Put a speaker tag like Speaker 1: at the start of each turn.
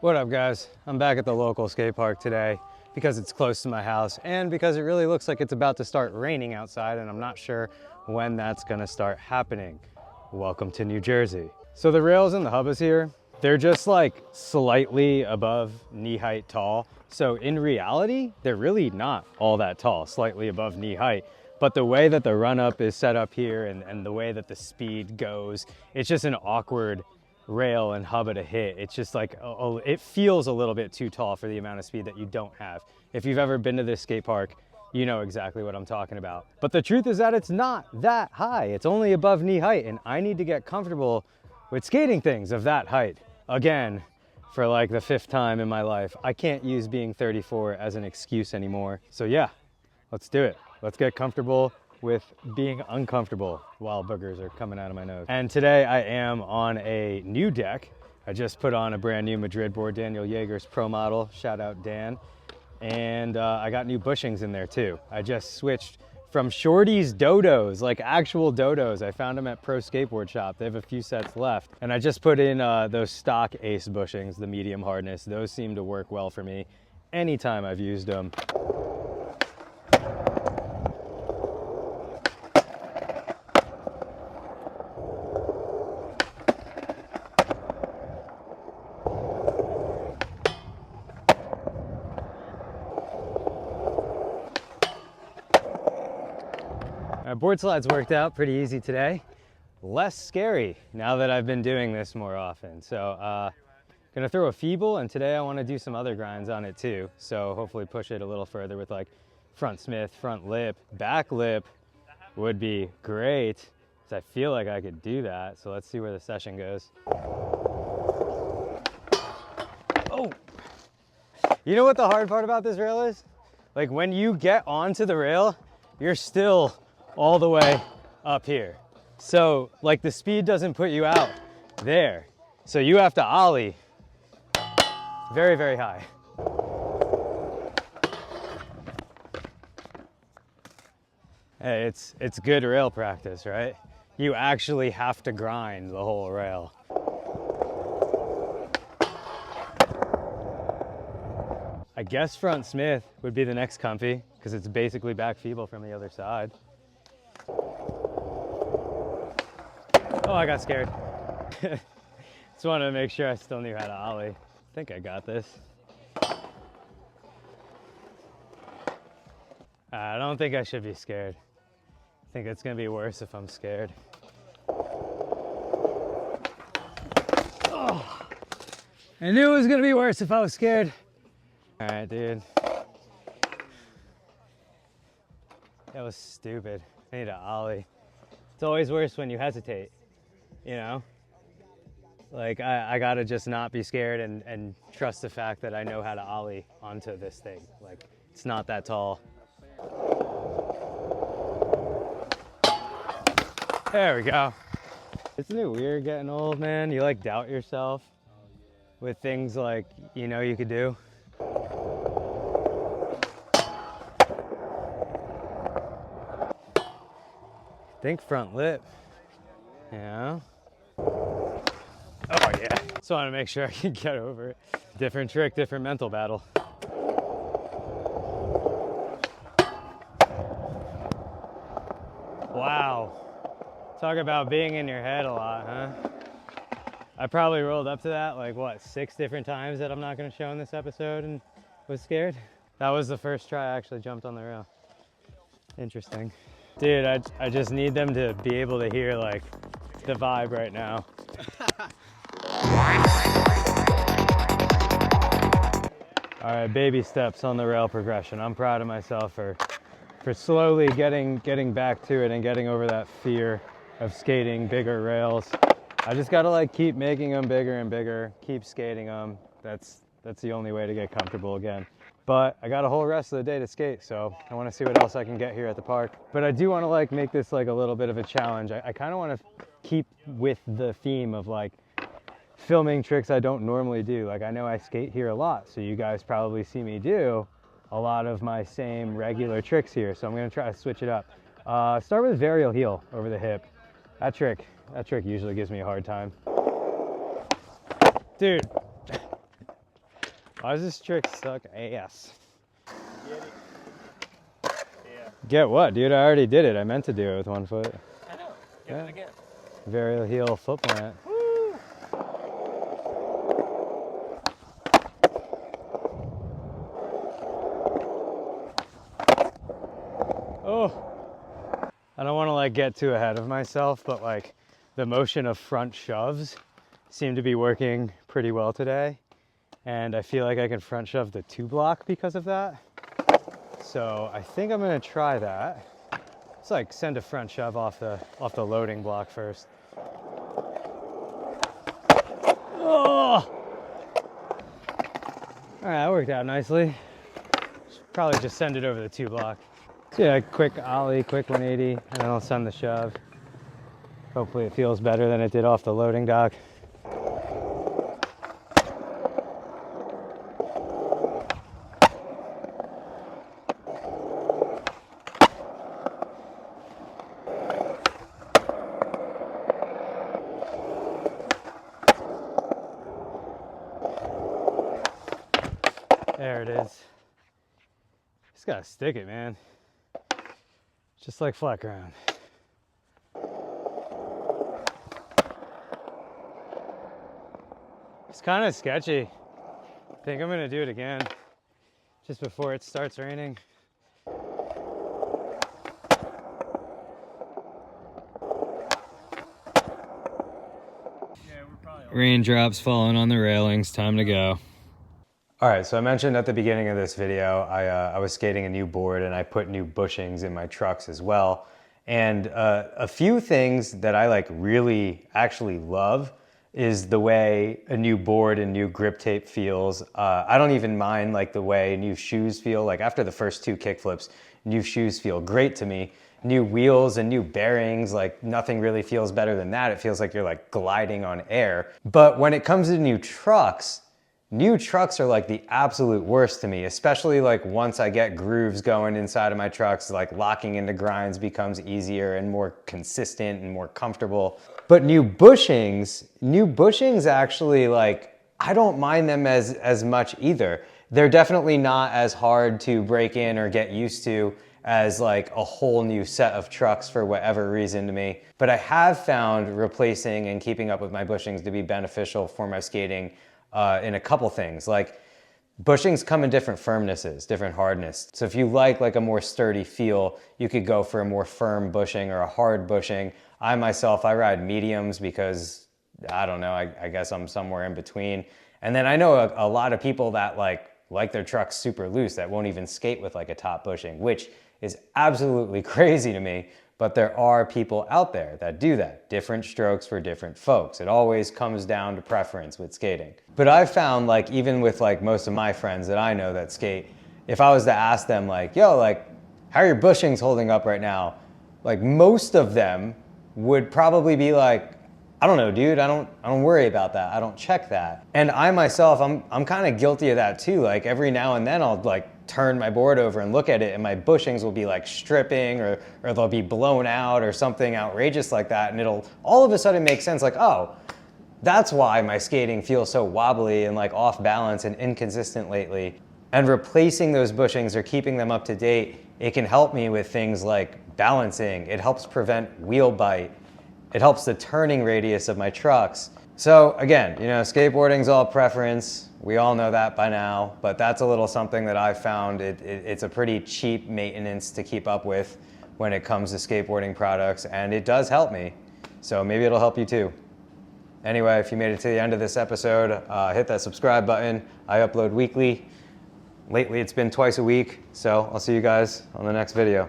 Speaker 1: What up, guys? I'm back at the local skate park today because it's close to my house and because it really looks like it's about to start raining outside, and I'm not sure when that's gonna start happening. Welcome to New Jersey. So the rails and the hubbas here, they're just like slightly above knee height tall. So in reality, they're really not all that tall, slightly above knee height. But the way that the run up is set up here and the way that the speed goes, it's just an awkward rail and hubba to hit. It's just like, it feels a little bit too tall for the amount of speed that you don't have. If you've ever been to this skate park, you know exactly what I'm talking about. But the truth is that it's not that high. It's only above knee height, and I need to get comfortable with skating things of that height. Again, for like the 5th time in my life. I can't use being 34 as an excuse anymore. So yeah, let's do it. Let's get comfortable with being uncomfortable while boogers are coming out of my nose. And today I am on a new deck. I just put on a brand new Madrid board, Daniel Yeager's Pro Model, shout out Dan. And I got new bushings in there too. I just switched from Shorty's Dodos, like actual Dodos. I found them at Pro Skateboard Shop. They have a few sets left. And I just put in those stock Ace bushings, the medium hardness. Those seem to work well for me anytime I've used them. Board slides worked out pretty easy today. Less scary now that I've been doing this more often. So gonna throw a feeble, and today I want to do some other grinds on it too. So hopefully push it a little further with like front Smith, front lip, back lip would be great. So I feel like I could do that. So let's see where the session goes. Oh, you know what the hard part about this rail is? Like when you get onto the rail, you're still all the way up here. So like the speed doesn't put you out there. So you have to ollie very, very high. Hey, it's good rail practice, right? You actually have to grind the whole rail. I guess front Smith would be the next comfy because it's basically back feeble from the other side. Oh, I got scared. Just wanted to make sure I still knew how to ollie. I think I got this. I don't think I should be scared. I think it's gonna be worse if I'm scared. Oh, I knew it was gonna be worse if I was scared. All right, dude. That was stupid. I need to ollie. It's always worse when you hesitate, you know? Like I gotta just not be scared and trust the fact that I know how to ollie onto this thing. Like it's not that tall. There we go. Isn't it weird getting old, man? You like doubt yourself with things like, you know, you could do. Think front lip, you know? Oh yeah. Just want to make sure I can get over it. Different trick, different mental battle. Wow. Talk about being in your head a lot, huh? I probably rolled up to that like what, 6 different times that I'm not going to show in this episode and was scared. That was the first try I actually jumped on the rail. Interesting. Dude, I just need them to be able to hear like the vibe right now. All right, baby steps on the rail progression. I'm proud of myself for slowly getting back to it and getting over that fear of skating bigger rails. I just gotta like keep making them bigger and bigger, keep skating them. That's the only way to get comfortable again. But I got a whole rest of the day to skate, so I want to see what else I can get here at the park. But I do want to like make this like a little bit of a challenge. I kind of want to keep with the theme of like filming tricks I don't normally do. Like I know I skate here a lot, so you guys probably see me do a lot of my same regular tricks here. So I'm going to try to switch it up. Start with varial heel over the hip. That trick usually gives me a hard time. Dude. Why does this trick suck ass?
Speaker 2: Get it? Yeah.
Speaker 1: Get what, dude? I already did it. I meant to do it with 1 foot.
Speaker 2: I know. Get it again.
Speaker 1: Varial heel foot plant.
Speaker 2: Woo!
Speaker 1: Oh. I don't want to like get too ahead of myself, but like the motion of front shoves seem to be working pretty well today. And I feel like I can front shove the 2 block because of that. So I think I'm gonna try that. Let's like send a front shove off the loading block first. Oh! All right, that worked out nicely. Should probably just send it over the 2 block. So yeah, quick ollie, quick 180, and then I'll send the shove. Hopefully it feels better than it did off the loading dock. There it is. Just gotta stick it, man. Just like flat ground. It's kind of sketchy. I think I'm gonna do it again just before it starts raining. Raindrops falling on the railings, time to go. All right, so I mentioned at the beginning of this video, I was skating a new board and I put new bushings in my trucks as well. And a few things that I like really actually love is the way a new board and new grip tape feels. I don't even mind like the way new shoes feel. Like after the first 2 kickflips, new shoes feel great to me. New wheels and new bearings, like nothing really feels better than that. It feels like you're like gliding on air. But when it comes to new trucks are like the absolute worst to me, especially like once I get grooves going inside of my trucks, like locking into grinds becomes easier and more consistent and more comfortable. But new bushings actually, like, I don't mind them as much either. They're definitely not as hard to break in or get used to as like a whole new set of trucks for whatever reason to me. But I have found replacing and keeping up with my bushings to be beneficial for my skating in a couple things. Like bushings come in different firmnesses, different hardness. So if you like a more sturdy feel, you could go for a more firm bushing or a hard bushing. I ride mediums because I don't know, I guess I'm somewhere in between. And then I know a lot of people that like their trucks super loose that won't even skate with like a top bushing, which is absolutely crazy to me. But there are people out there that do that. Different strokes for different folks. It always comes down to preference with skating. But I've found like, even with like most of my friends that I know that skate, if I was to ask them like, yo, like, how are your bushings holding up right now? Like most of them would probably be like, I don't know, dude, I don't worry about that. I don't check that. And I myself, I'm kind of guilty of that too. Like every now and then I'll like turn my board over and look at it and my bushings will be like stripping or they'll be blown out or something outrageous like that. And it'll all of a sudden make sense like, oh, that's why my skating feels so wobbly and like off balance and inconsistent lately. And replacing those bushings or keeping them up to date, it can help me with things like balancing. It helps prevent wheel bite. It helps the turning radius of my trucks. So again, you know, skateboarding's all preference. We all know that by now, but that's a little something that I've found. It's a pretty cheap maintenance to keep up with when it comes to skateboarding products, and it does help me. So maybe it'll help you too. Anyway, if you made it to the end of this episode, hit that subscribe button. I upload weekly. Lately, it's been twice a week, so I'll see you guys on the next video.